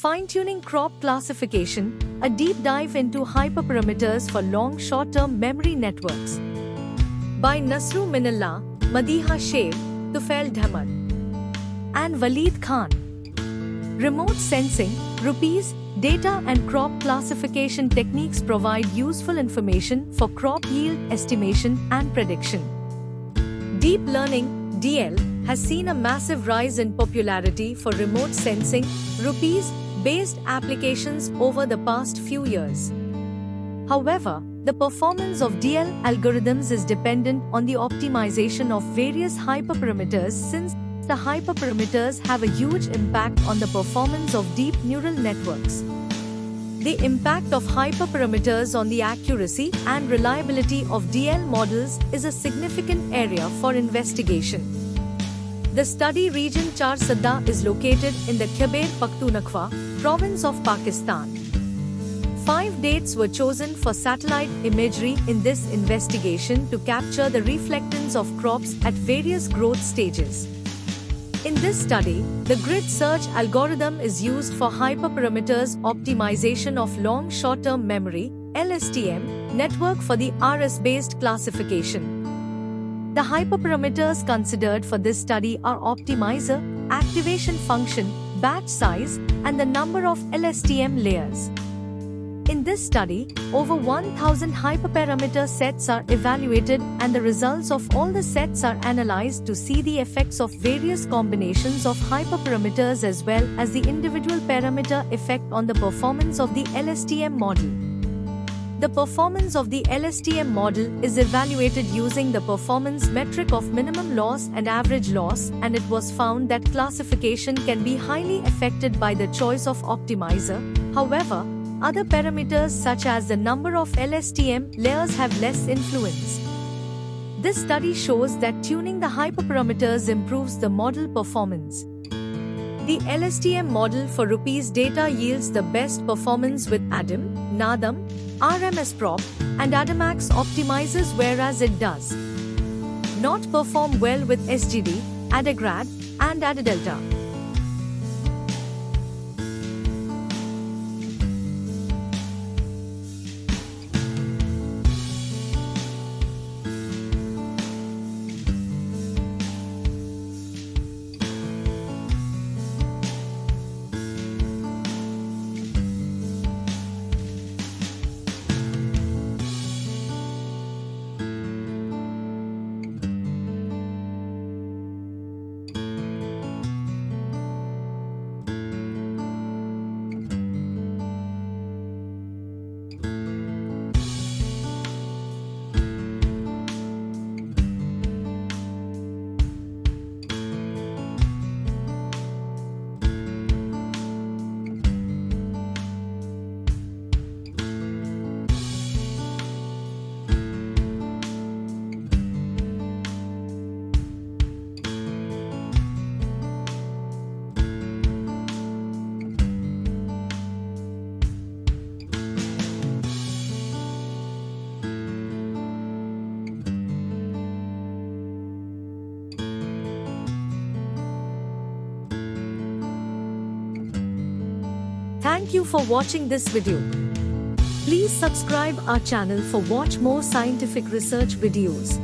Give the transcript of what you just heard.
Fine-tuning crop classification, a deep dive into hyperparameters for long short-term memory networks. By Nasru Minallah, Madiha Sheikh, Tufail Dhamad, and Waleed Khan. Remote sensing, rupees, data and crop classification techniques provide useful information for crop yield estimation and prediction. Deep learning, DL, has seen a massive rise in popularity for remote sensing, rupees-based applications over the past few years. However, the performance of DL algorithms is dependent on the optimization of various hyperparameters since the hyperparameters have a huge impact on the performance of deep neural networks. The impact of hyperparameters on the accuracy and reliability of DL models is a significant area for investigation. The study region Char Sadda is located in the Khyber Pakhtunkhwa province of Pakistan. 5 dates were chosen for satellite imagery in this investigation to capture the reflectance of crops at various growth stages. In this study, the grid search algorithm is used for hyperparameters optimization of long short-term memory (LSTM) network for the RS-based classification. The hyperparameters considered for this study are optimizer, activation function, batch size, and the number of LSTM layers. In this study, over 1,000 hyperparameter sets are evaluated and the results of all the sets are analyzed to see the effects of various combinations of hyperparameters as well as the individual parameter effect on the performance of the LSTM model. The performance of the LSTM model is evaluated using the performance metric of minimum loss and average loss, and it was found that classification can be highly affected by the choice of optimizer. However, other parameters such as the number of LSTM layers have less influence. This study shows that tuning the hyperparameters improves the model performance. The LSTM model for rupees data yields the best performance with ADAM, NADAM, RMSProp, and ADAMAX optimizers, whereas it does not perform well with SGD, ADAGRAD, and ADADelta. Thank you for watching this video. Please subscribe our channel for watch more scientific research videos.